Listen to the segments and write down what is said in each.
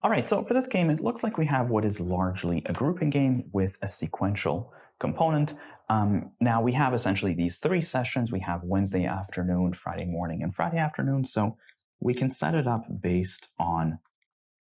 All right, so for this game, it looks like we have what is largely a grouping game with a sequential component. Now we have essentially these three sessions. We have Wednesday afternoon, Friday morning, and Friday afternoon. So we can set it up based on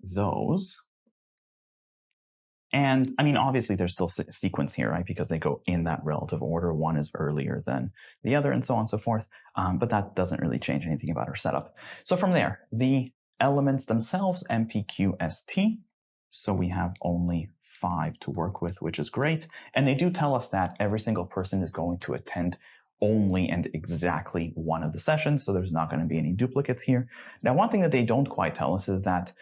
those. And I mean, obviously there's still sequence here, right? Because they go in that relative order. One is earlier than the other and so on and so forth. But that doesn't really change anything about our setup. So from there, the elements themselves, MPQST. So we have only 5 to work with, which is great. And they do tell us that every single person is going to attend only and exactly one of the sessions. So there's not going to be any duplicates here. Now, one thing that they don't quite tell us is that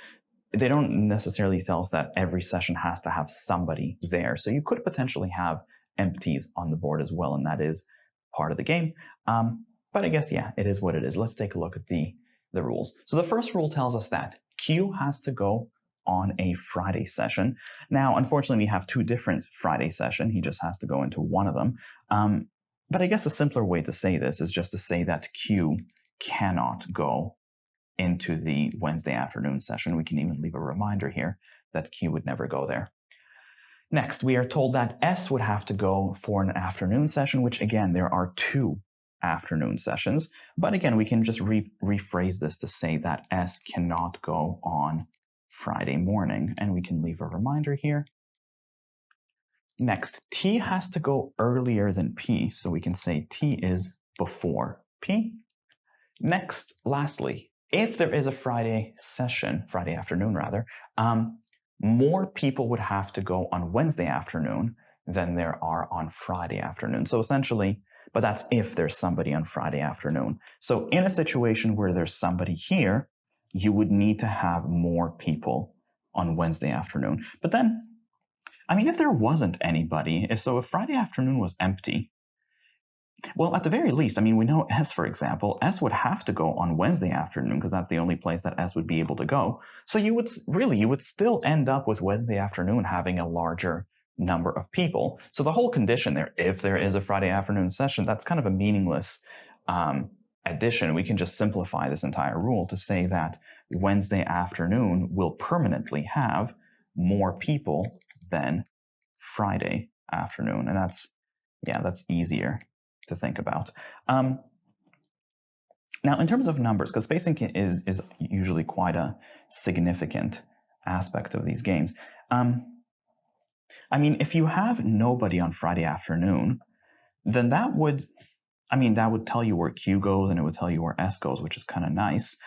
they don't necessarily tell us that every session has to have somebody there. So you could potentially have empties on the board as well, and that is part of the game. But I guess, yeah, it is what it is. Let's take a look at the rules. So the first rule tells us that Q has to go on a Friday session. Now, unfortunately, we have 2 different Friday sessions. He just has to go into one of them. But I guess a simpler way to say this is just to say that Q cannot go into the Wednesday afternoon session. We can even leave a reminder here that Q would never go there. Next, we are told that S would have to go for an afternoon session, which again, there are 2 afternoon sessions. But again, we can just rephrase this to say that S cannot go on Friday morning, and we can leave a reminder here. Next, T has to go earlier than P, so we can say T is before P. Next, lastly, if there is a Friday afternoon rather, more people would have to go on Wednesday afternoon than there are on Friday afternoon. So essentially, but that's if there's somebody on Friday afternoon. So in a situation where there's somebody here, you would need to have more people on Wednesday afternoon. But then, I mean, if there wasn't anybody, if Friday afternoon was empty, well, at the very least, I mean, we know S, for example, S would have to go on Wednesday afternoon because that's the only place that S would be able to go. So you would still end up with Wednesday afternoon having a larger number of people. So the whole condition there, if there is a Friday afternoon session, that's kind of a meaningless addition. We can just simplify this entire rule to say that Wednesday afternoon will permanently have more people than Friday afternoon. And that's easier to think about. Now, in terms of numbers, because spacing is usually quite a significant aspect of these games. I mean, if you have nobody on Friday afternoon, then that would tell you where Q goes and it would tell you where S goes, which is kind of nice.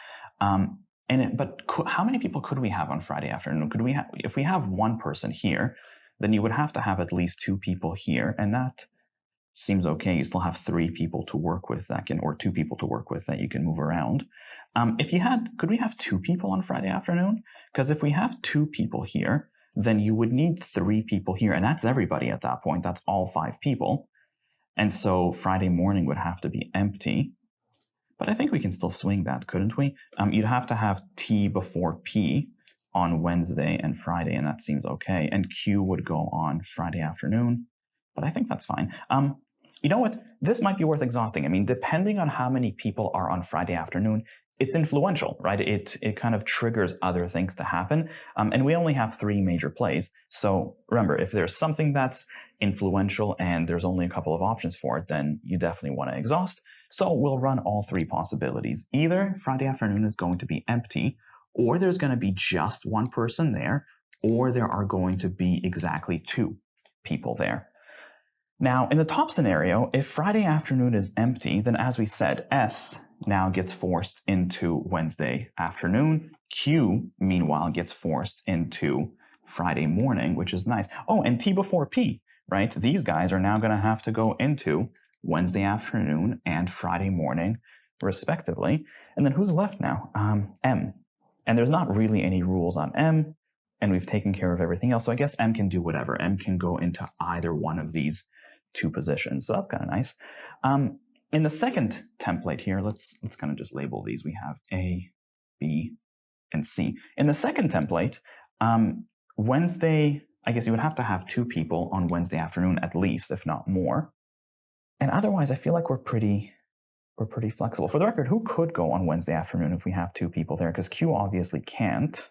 But how many people could we have on Friday afternoon? If we have one person here, then you would have to have at least 2 people here, and that seems okay. You still have 3 people to work with or 2 people to work with that you can move around. Could we have 2 people on Friday afternoon? Because if we have 2 people here, then you would need 3 people here, and that's everybody at that point. That's all 5 people. And so Friday morning would have to be empty. But I think we can still swing that, couldn't we? You'd have to have T before P on Wednesday and Friday, and that seems okay. And Q would go on Friday afternoon, but I think that's fine. You know what? This might be worth exhausting. I mean, depending on how many people are on Friday afternoon, it's influential, right? It kind of triggers other things to happen. And we only have 3 major plays. So remember, if there's something that's influential and there's only a couple of options for it, then you definitely want to exhaust. So we'll run all 3 possibilities. Either Friday afternoon is going to be empty, or there's going to be just one person there, or there are going to be exactly 2 people there. Now, in the top scenario, if Friday afternoon is empty, then as we said, S now gets forced into Wednesday afternoon. Q, meanwhile, gets forced into Friday morning, which is nice. Oh, and T before P, right? These guys are now going to have to go into Wednesday afternoon and Friday morning, respectively. And then who's left now? M. And there's not really any rules on M, and we've taken care of everything else. So I guess M can do whatever. M can go into either one of these 2 positions. So that's kind of nice. In the second template here, let's kind of just label these. We have A, B, and C. In the second template, Wednesday, I guess you would have to have 2 people on Wednesday afternoon at least, if not more. And otherwise, I feel like we're pretty flexible. For the record, who could go on Wednesday afternoon if we have 2 people there? Because Q obviously can't.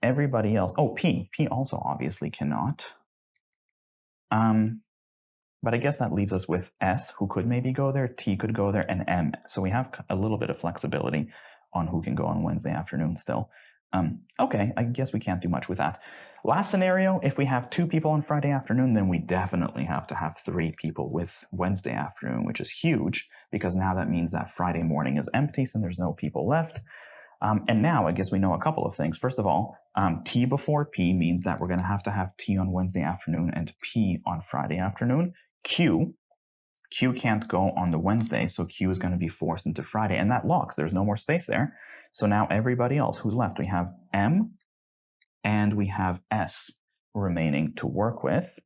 everybody else, oh, P also obviously cannot. But I guess that leaves us with S, who could maybe go there, T could go there, and M. So we have a little bit of flexibility on who can go on Wednesday afternoon still. Okay, I guess we can't do much with that. Last scenario, if we have 2 people on Friday afternoon, then we definitely have to have 3 people with Wednesday afternoon, which is huge, because now that means that Friday morning is empty, so there's no people left. And now I guess we know a couple of things. First of all, T before P means that we're going to have T on Wednesday afternoon and P on Friday afternoon. Q can't go on the Wednesday, so Q is going to be forced into Friday, and that locks. There's no more space there. So now everybody else who's left, we have M and we have S remaining to work with.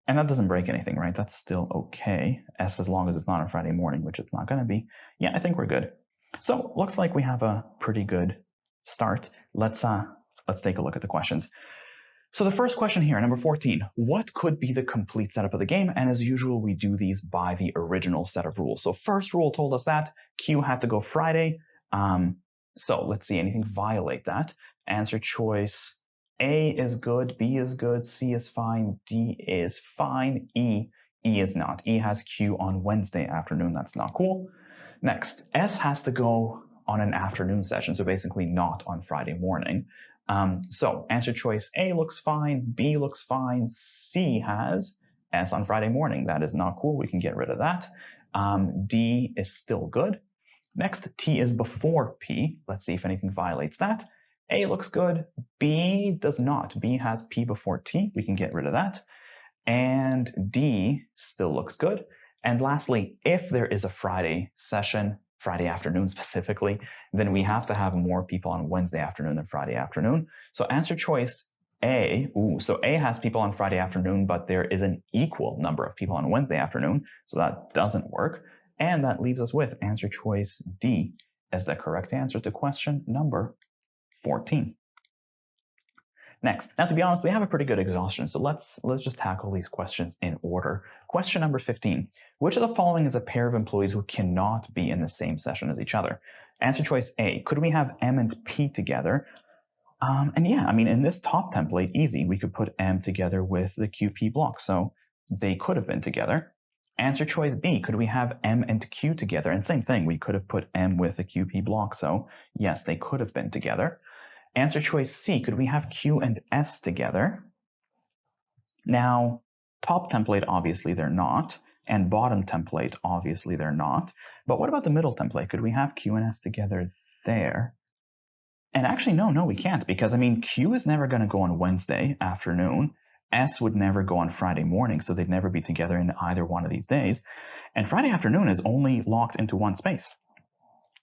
And that doesn't break anything, right? That's still okay. S, as long as it's not on Friday morning, which it's not going to be. Yeah, I think we're good. So looks like we have a pretty good start. Let's take a look at the questions. So the first question here, number 14, what could be the complete setup of the game? And as usual, we do these by the original set of rules. So first rule told us that Q had to go Friday. So let's see, anything violate that? Answer choice A is good, B is good, C is fine, D is fine, E is not. E has Q on Wednesday afternoon. That's not cool. Next, S has to go on an afternoon session, so basically not on Friday morning. So answer choice A looks fine, B looks fine, C has S on Friday morning. That is not cool. We can get rid of that. D is still good. Next, T is before P. Let's see if anything violates that. A looks good, B does not. B has P before T. We can get rid of that. And D still looks good. And lastly, if there is a Friday session, Friday afternoon specifically, then we have to have more people on Wednesday afternoon than Friday afternoon. So answer choice A, so A has people on Friday afternoon, but there is an equal number of people on Wednesday afternoon, so that doesn't work. And that leaves us with answer choice D as the correct answer to question number 14. Next, now to be honest, we have a pretty good exhaustion, so let's just tackle these questions in order. Question number 15. Which of the following is a pair of employees who cannot be in the same session as each other? Answer choice A. Could we have M and P together? And yeah, I mean, in this top template, easy. We could put M together with the QP block, so they could have been together. Answer choice B. Could we have M and Q together? And same thing, we could have put M with the QP block, so yes, they could have been together. Answer choice C, could we have Q and S together? Now, top template, obviously they're not, and bottom template, obviously they're not. But what about the middle template? Could we have Q and S together there? And actually, no, we can't, because I mean, Q is never going to go on Wednesday afternoon. S would never go on Friday morning, so they'd never be together in either one of these days. And Friday afternoon is only locked into one space,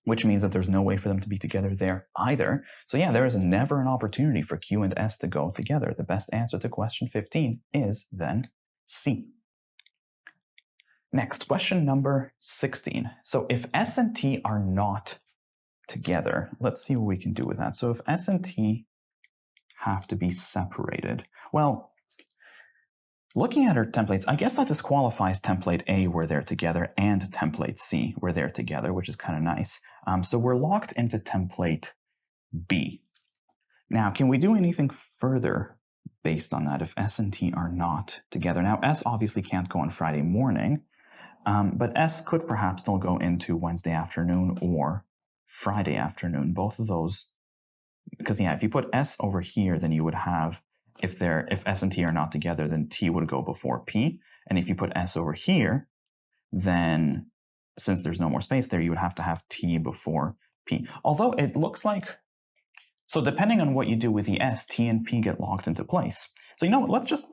which means that there's no way for them to be together there either. So yeah, there is never an opportunity for Q and S to go together. The best answer to question 15 is then C. Next, question number 16. So if S and T are not together, let's see what we can do with that. So if S and T have to be separated, well, looking at our templates, I guess that disqualifies template A where they're together and template C where they're together, which is kind of nice. So we're locked into template B. Now, can we do anything further based on that if S and T are not together? Now, S obviously can't go on Friday morning, but S could perhaps still go into Wednesday afternoon or Friday afternoon, both of those. Because yeah, if you put S over here, then you would have, if S and T are not together, then T would go before P. And if you put S over here, then since there's no more space there, you would have to have T before P. Although it looks like, so depending on what you do with the S, T and P get locked into place. So you know what, let's just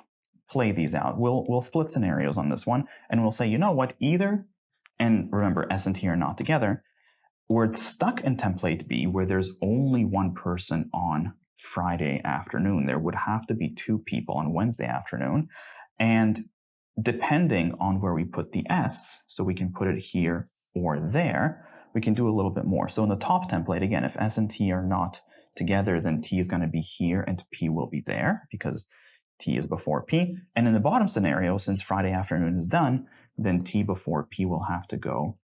play these out. We'll split scenarios on this one, and we'll say, you know what, either, and remember S and T are not together, we're stuck in template B where there's only one person on Friday afternoon. There would have to be 2 people on Wednesday afternoon. And depending on where we put the S, so we can put it here or there, we can do a little bit more. So in the top template, again, if S and T are not together, then T is going to be here and P will be there because T is before P. And in the bottom scenario, since Friday afternoon is done, then T before P will have to go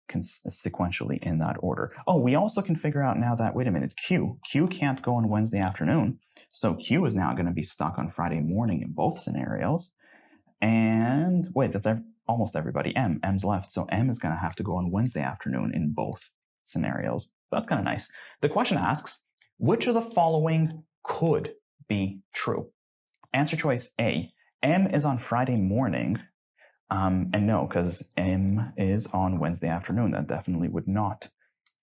sequentially in that order. Oh, we also can figure out now that, wait a minute, Q can't go on Wednesday afternoon. So Q is now going to be stuck on Friday morning in both scenarios. And wait, that's almost everybody. M's left. So M is going to have to go on Wednesday afternoon in both scenarios. So that's kind of nice. The question asks, which of the following could be true? Answer choice A, M is on Friday morning. And no, because M is on Wednesday afternoon. That definitely would not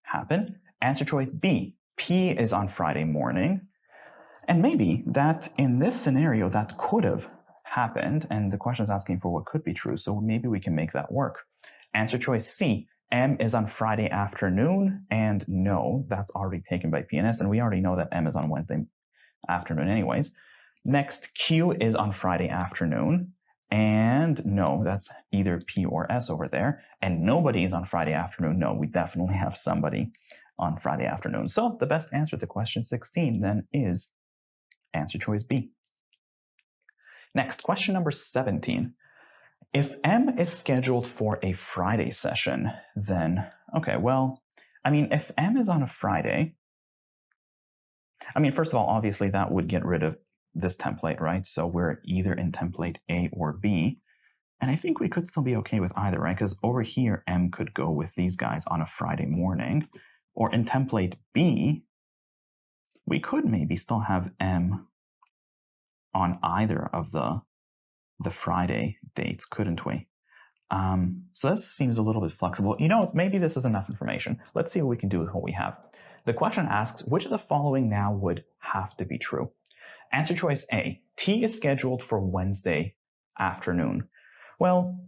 happen. Answer choice B, P is on Friday morning. And maybe that in this scenario, that could have happened. And the question is asking for what could be true. So maybe we can make that work. Answer choice C, M is on Friday afternoon. And no, that's already taken by P and S. And we already know that M is on Wednesday afternoon anyways. Next, Q is on Friday afternoon. And no, that's either P or S over there. And nobody is on Friday afternoon. No, we definitely have somebody on Friday afternoon. So the best answer to question 16 then is answer choice B. Next, question number 17. If M is scheduled for a Friday session, then, okay, well, I mean, if M is on a Friday, I mean, first of all, obviously that would get rid of this template, right? So we're either in template A or B. And I think we could still be okay with either, right? Because over here, M could go with these guys on a Friday morning. Or in template B, we could maybe still have M on either of the Friday dates, couldn't we? So this seems a little bit flexible. You know, maybe this is enough information. Let's see what we can do with what we have. The question asks, which of the following now would have to be true? Answer choice A, T is scheduled for Wednesday afternoon. Well,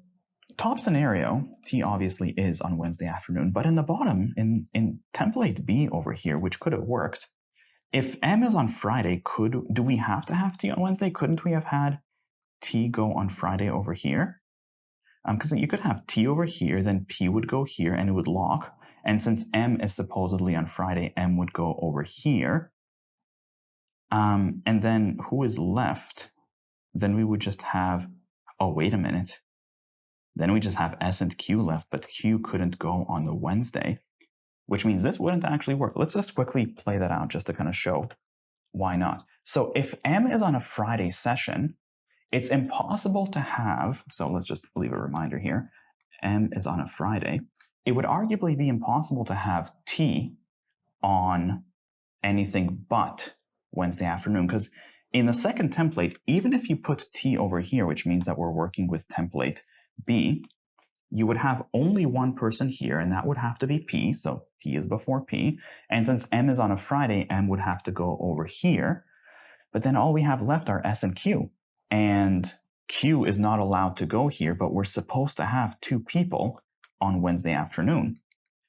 top scenario, T obviously is on Wednesday afternoon, but in the bottom, in template B over here, which could have worked, if M is on Friday, do we have to have T on Wednesday? Couldn't we have had T go on Friday over here? Because you could have T over here, then P would go here and it would lock. And since M is supposedly on Friday, M would go over here. And then who is left? Then we would just have, oh, wait a minute. Then we just have S and Q left, but Q couldn't go on the Wednesday, which means this wouldn't actually work. Let's just quickly play that out just to kind of show why not. So if M is on a Friday session, it's impossible to have, so let's just leave a reminder here, M is on a Friday. It would arguably be impossible to have T on anything but Wednesday afternoon, because in the second template, even if you put T over here, which means that we're working with template B, you would have only one person here, and that would have to be P, so T is before P. And since M is on a Friday, M would have to go over here. But then all we have left are S and Q. And Q is not allowed to go here, but we're supposed to have two people on Wednesday afternoon.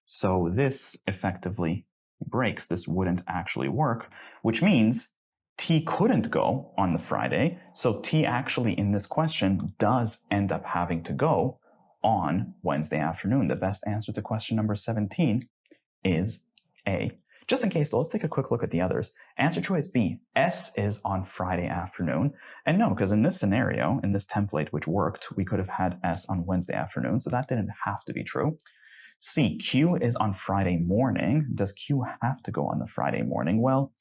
So this effectively breaks. This wouldn't actually work, which means T couldn't go on the Friday. So T actually in this question does end up having to go on Wednesday afternoon. The best answer to question number 17 is A. Just in case, though, let's take a quick look at the others. Answer choice B, S is on Friday afternoon. And no, because in this scenario, in this template which worked, we could have had S on Wednesday afternoon, so that didn't have to be true. C, Q is on Friday morning. Does Q have to go on the Friday morning? Well,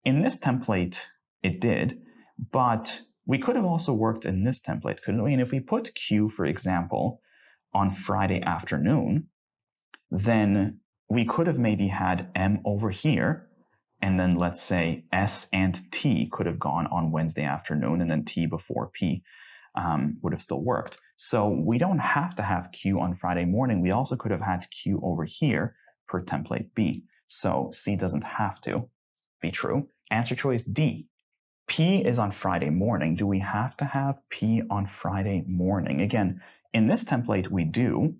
in this template, it did, but we could have also worked in this template, couldn't we? And if we put Q, for example, on Friday afternoon, then we could have maybe had M over here, and then let's say S and T could have gone on Wednesday afternoon, and then T before P would have still worked. So we don't have to have Q on Friday morning. We also could have had Q over here per template B. So C doesn't have to be true. Answer choice D. P is on Friday morning. Do we have to have P on Friday morning? Again, in this template we do,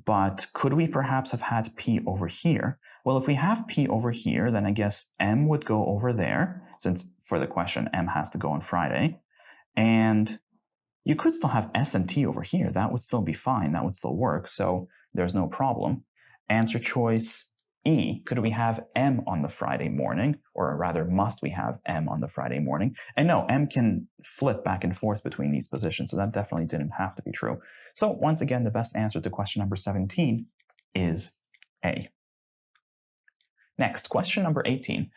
but could we perhaps have had P over here? Well, if we have P over here, then I guess M would go over there, since for the question M has to go on Friday. And you could still have S and T over here. That would still be fine. That would still work. So there's no problem. Answer choice E. Could we have M on the Friday morning? Or rather, must we have M on the Friday morning? And no, M can flip back and forth between these positions. So that definitely didn't have to be true. So once again, the best answer to question number 17 is A. Next, question number 18.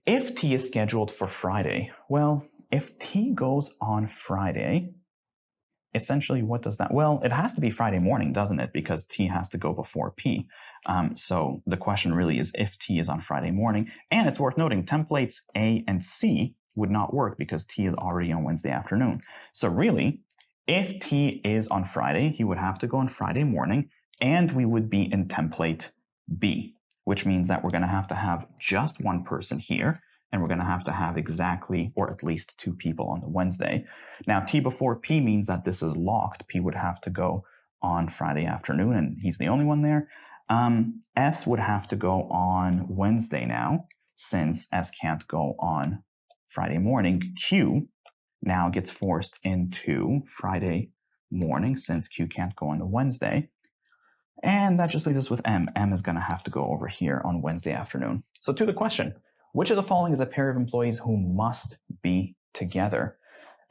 If T is scheduled for Friday, well, if T goes on Friday, essentially what does that, well, it has to be Friday morning, doesn't it? Because T has to go before P. So the question really is if T is on Friday morning. And it's worth noting templates A and C would not work because T is already on Wednesday afternoon. So really, if T is on Friday, he would have to go on Friday morning, and we would be in template B, which means that we're going to have just one person here, and we're going to have exactly, or at least 2 people on the Wednesday. Now, T before P means that this is locked. P would have to go on Friday afternoon, and he's the only one there. S would have to go on Wednesday now, since S can't go on Friday morning. Q now gets forced into Friday morning, since Q can't go on the Wednesday. And that just leaves us with M. M is going to have to go over here on Wednesday afternoon. So to the question, which of the following is a pair of employees who must be together?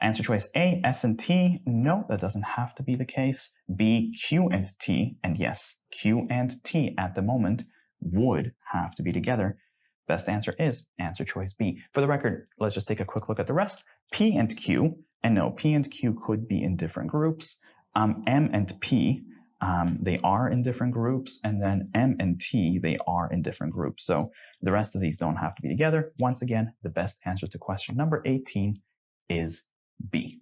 Answer choice A, S and T. No, that doesn't have to be the case. B, Q and T. And yes, Q and T at the moment would have to be together. Best answer is answer choice B. For the record, let's just take a quick look at the rest. P and Q, and no, P and Q could be in different groups. M and P, they are in different groups, and then M and T, they are in different groups. So the rest of these don't have to be together. Once again, the best answer to question number 18 is B.